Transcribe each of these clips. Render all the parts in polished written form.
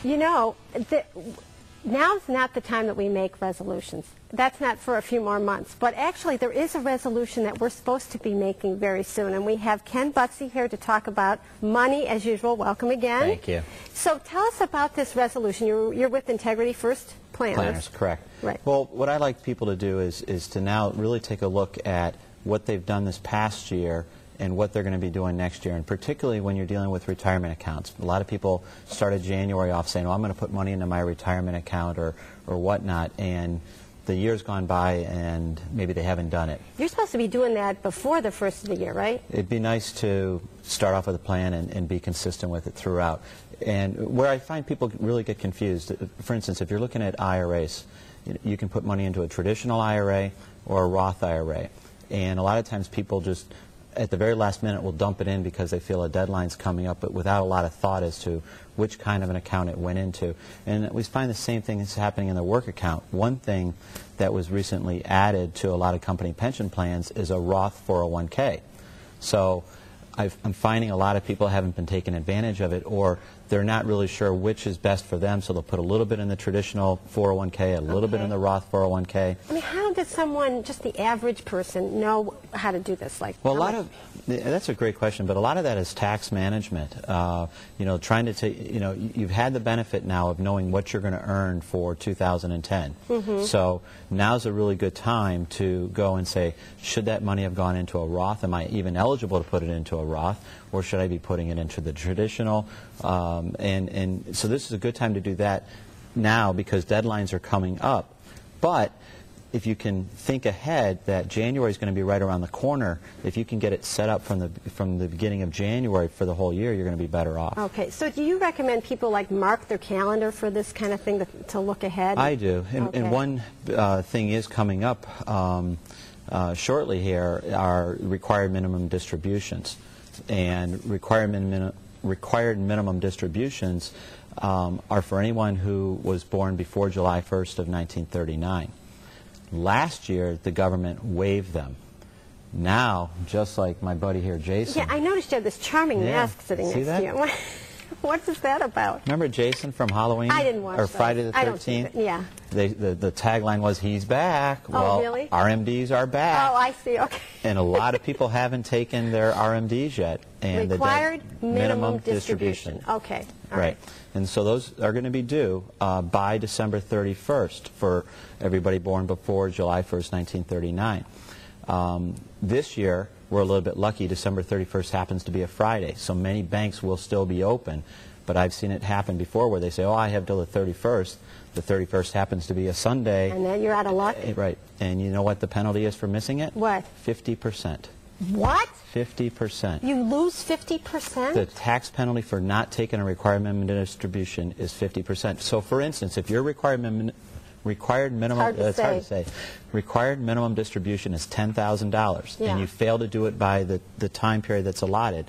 You know, now's not the time that we make resolutions. That's not for a few more months. But actually, there is a resolution that we're supposed to be making very soon. And we have Ken Butsey here to talk about money, as usual. Welcome again. Thank you. So tell us about this resolution. You're with Integrity First Planners. Planners, correct. Right. Well, what I like people to do is to now really take a look at what they've done this past year and what they're going to be doing next year, and particularly when you're dealing with retirement accounts. A lot of people started January off saying, well, I'm going to put money into my retirement account or whatnot, and the year's gone by and maybe they haven't done it. You're supposed to be doing that before the first of the year, right? It'd be nice to start off with a plan and be consistent with it throughout. And where I find people really get confused, for instance, if you're looking at IRAs, you can put money into a traditional IRA or a Roth IRA. And a lot of times people just, at the very last minute, will dump it in because they feel a deadline's coming up, but without a lot of thought as to which kind of an account it went into. And we find the same thing is happening in the work account. One thing that was recently added to a lot of company pension plans is a Roth 401k. So I'm finding a lot of people haven't been taking advantage of it, or they're not really sure which is best for them, so they'll put a little bit in the traditional 401k, a little bit in the Roth 401k. I mean, how does someone, just the average person, know how to do this? Like, well, that's a great question, but a lot of that is tax management. You know, trying to take, you know, you've had the benefit now of knowing what you're going to earn for 2010. So now's a really good time to go and say, should that money have gone into a Roth? Am I even eligible to put it into a Roth? Or should I be putting it into the traditional? And so this is a good time to do that now because deadlines are coming up. But if you can think ahead that January is going to be right around the corner, if you can get it set up from the beginning of January for the whole year, you're going to be better off. Okay, so do you recommend people like mark their calendar for this kind of thing to look ahead? I do, and one thing is coming up shortly here are required minimum distributions. And required minimum distributions are for anyone who was born before July 1st of 1939. Last year, the government waived them. Now, just like my buddy here, Jason. Yeah, I noticed you have this charming mask sitting next to you. What is that about? Remember Jason from Halloween? I didn't watch Or Friday the 13th? I don't see it. Yeah. The tagline was, he's back. Well, really? RMDs are back. Oh, I see. Okay. And a lot of people haven't taken their RMDs yet. And Required minimum distribution. Okay. All right. And so those are going to be due by December 31st for everybody born before July 1st, 1939. This year, we're a little bit lucky. December 31st happens to be a Friday, so many banks will still be open. But I've seen it happen before where they say, oh, I have till the 31st. The 31st happens to be a Sunday. And then you're out of luck? Right. And you know what the penalty is for missing it? What? 50%. What? 50%. You lose 50%? The tax penalty for not taking a required minimum distribution is 50%. So, for instance, if your required minimum it's hard to say. Required minimum distribution is $10,000, and you fail to do it by the time period that's allotted,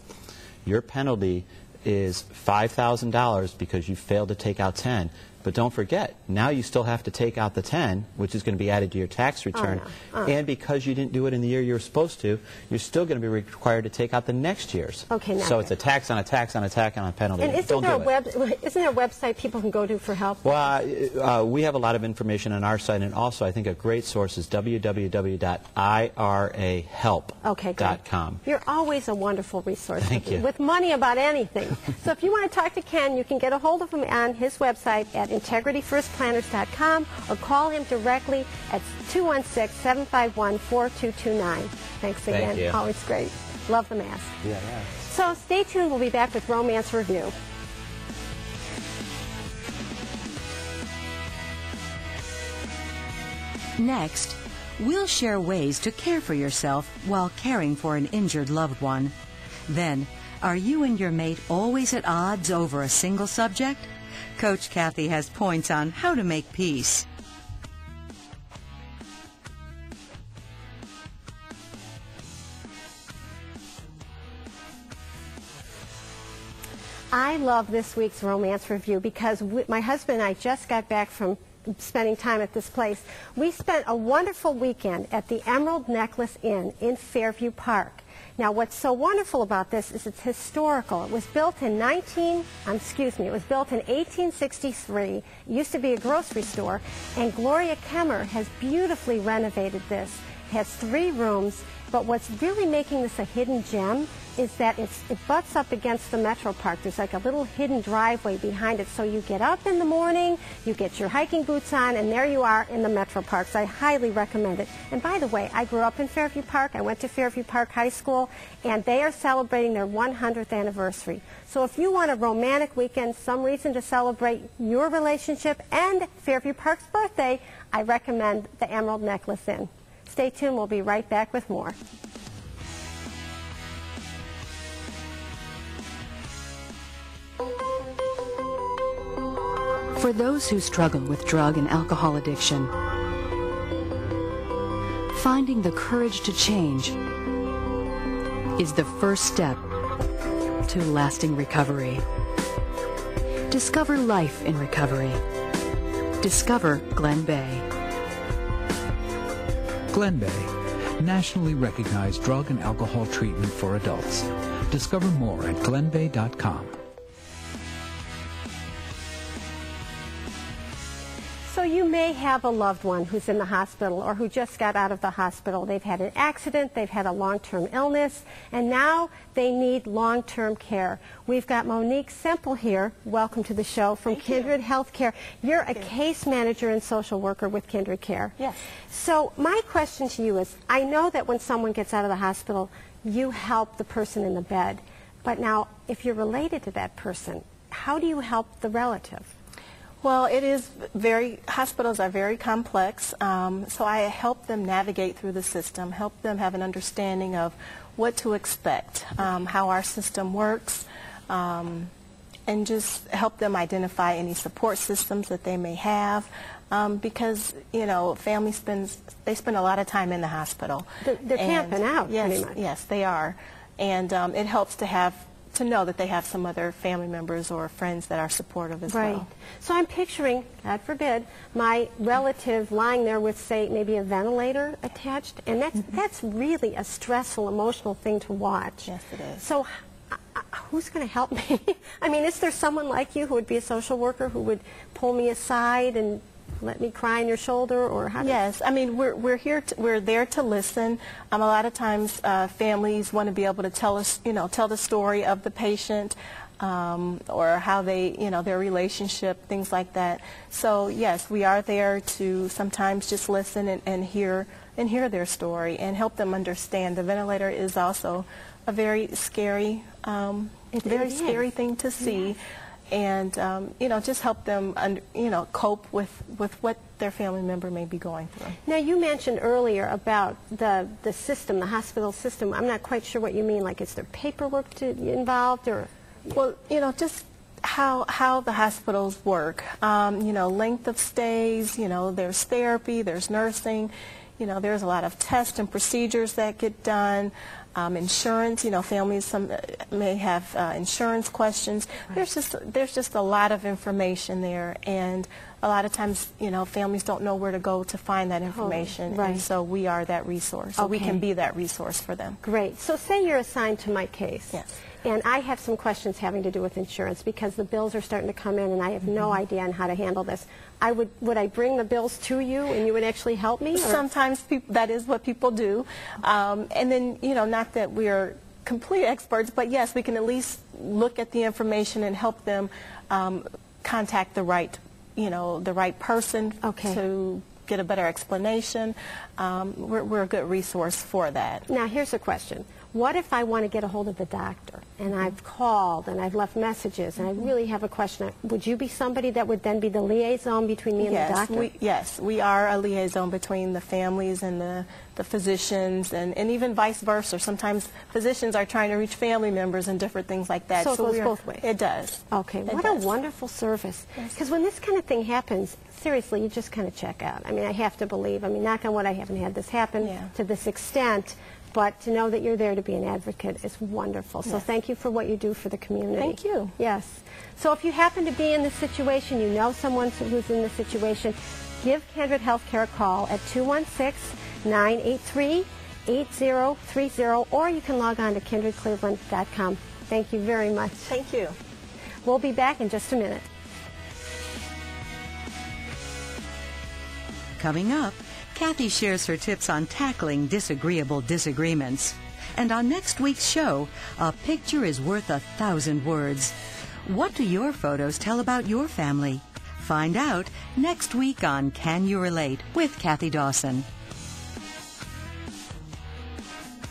your penalty is $5,000 because you failed to take out 10. But don't forget, now you still have to take out the 10, which is going to be added to your tax return. And because you didn't do it in the year you were supposed to, you're still going to be required to take out the next year's. Okay, so it's a tax on a tax on a tax on a penalty. And isn't there a website people can go to for help? Well, we have a lot of information on our site, and also I think a great source is www.irahelp.com. You're always a wonderful resource. Thank you. With money about anything. So if you want to talk to Ken, you can get a hold of him on his website at integrityfirstplanners.com or call him directly at 216-751-4229. Thanks again. Thank you. Always great. Love the mask. Yeah. So stay tuned. We'll be back with Romance Review. Next, we'll share ways to care for yourself while caring for an injured loved one. Then, are you and your mate always at odds over a single subject? Coach Kathy has points on how to make peace. I love this week's Romance Review because my husband and I just got back from spending time at this place. We spent a wonderful weekend at the Emerald Necklace Inn in Fairview Park. Now, what's so wonderful about this is it's historical. It was built in 1863. It used to be a grocery store, and Gloria Kemmer has beautifully renovated this. It has 3 rooms, but what's really making this a hidden gem is that it butts up against the Metro Park. There's like a little hidden driveway behind it, so you get up in the morning, you get your hiking boots on, and there you are in the Metro Park. So I highly recommend it. And by the way, I grew up in Fairview Park. I went to Fairview Park High School, and they are celebrating their 100th anniversary. So if you want a romantic weekend, some reason to celebrate your relationship and Fairview Park's birthday, I recommend the Emerald Necklace Inn. Stay tuned. We'll be right back with more. For those who struggle with drug and alcohol addiction, finding the courage to change is the first step to lasting recovery. Discover life in recovery. Discover Glen Bay. Glen Bay, nationally recognized drug and alcohol treatment for adults. Discover more at glenbay.com. So you may have a loved one who's in the hospital or who just got out of the hospital. They've had an accident, they've had a long-term illness, and now they need long-term care. We've got Monique Semple here. Welcome to the show from Kindred Healthcare. You're a case manager and social worker with Kindred Care. Yes. So my question to you is, I know that when someone gets out of the hospital, you help the person in the bed. But now, if you're related to that person, how do you help the relative? Well, hospitals are very complex, so I help them navigate through the system, help them have an understanding of what to expect, how our system works, and just help them identify any support systems that they may have, because, you know, families spend a lot of time in the hospital. They're camping out, pretty much. Yes, they are, and it helps to know that they have some other family members or friends that are supportive as well. Right. So I'm picturing, God forbid, my relative lying there with, say, maybe a ventilator attached, and that's really a stressful, emotional thing to watch. Yes, it is. So who's going to help me? I mean, is there someone like you who would be a social worker who would pull me aside and let me cry on your shoulder, or how? Yes, I mean, we're there to listen. A lot of times families want to be able to tell the story of the patient, or how they, their relationship, things like that. So yes, we are there to sometimes just listen and hear their story and help them understand. The ventilator is also a very scary, scary thing to see. Yes. And, just help them, cope with what their family member may be going through. Now, you mentioned earlier about the system, the hospital system. I'm not quite sure what you mean. Like, is there paperwork involved, or? Well, just how the hospitals work. Length of stays, there's therapy, there's nursing, there's a lot of tests and procedures that get done. Insurance, families may have insurance questions. Right. There's just a lot of information there, and a lot of times, families don't know where to go to find that information. Right. And so we are that resource. So we can be that resource for them. Great. So say you're assigned to my case. Yes. And I have some questions having to do with insurance because the bills are starting to come in and I have no idea on how to handle this. Would I bring the bills to you and you would actually help me? Or? Sometimes that is what people do. And then, not that we're complete experts, but yes, we can at least look at the information and help them contact the right person to get a better explanation. We're a good resource for that. Now, here's a question. What if I want to get a hold of the doctor, and I've called, and I've left messages, and I really have a question? Would you be somebody that would then be the liaison between me and the doctor? Yes, we are a liaison between the families and the physicians, and even vice versa. Sometimes physicians are trying to reach family members and different things like that. So it goes both ways? It does. Okay, what a wonderful service. Because when this kind of thing happens, seriously, you just kind of check out. I mean, I have to believe. I mean, knock on wood, I haven't had this happen to this extent. But to know that you're there to be an advocate is wonderful. So thank you for what you do for the community. Thank you. Yes. So if you happen to be in this situation, you know someone who's in this situation, give Kindred Healthcare a call at 216-983-8888. 800-848-8030, or you can log on to kindredcleveland.com. Thank you very much. Thank you. We'll be back in just a minute. Coming up, Kathy shares her tips on tackling disagreeable disagreements. And on next week's show, a picture is worth 1,000 words. What do your photos tell about your family? Find out next week on Can You Relate with Kathy Dawson.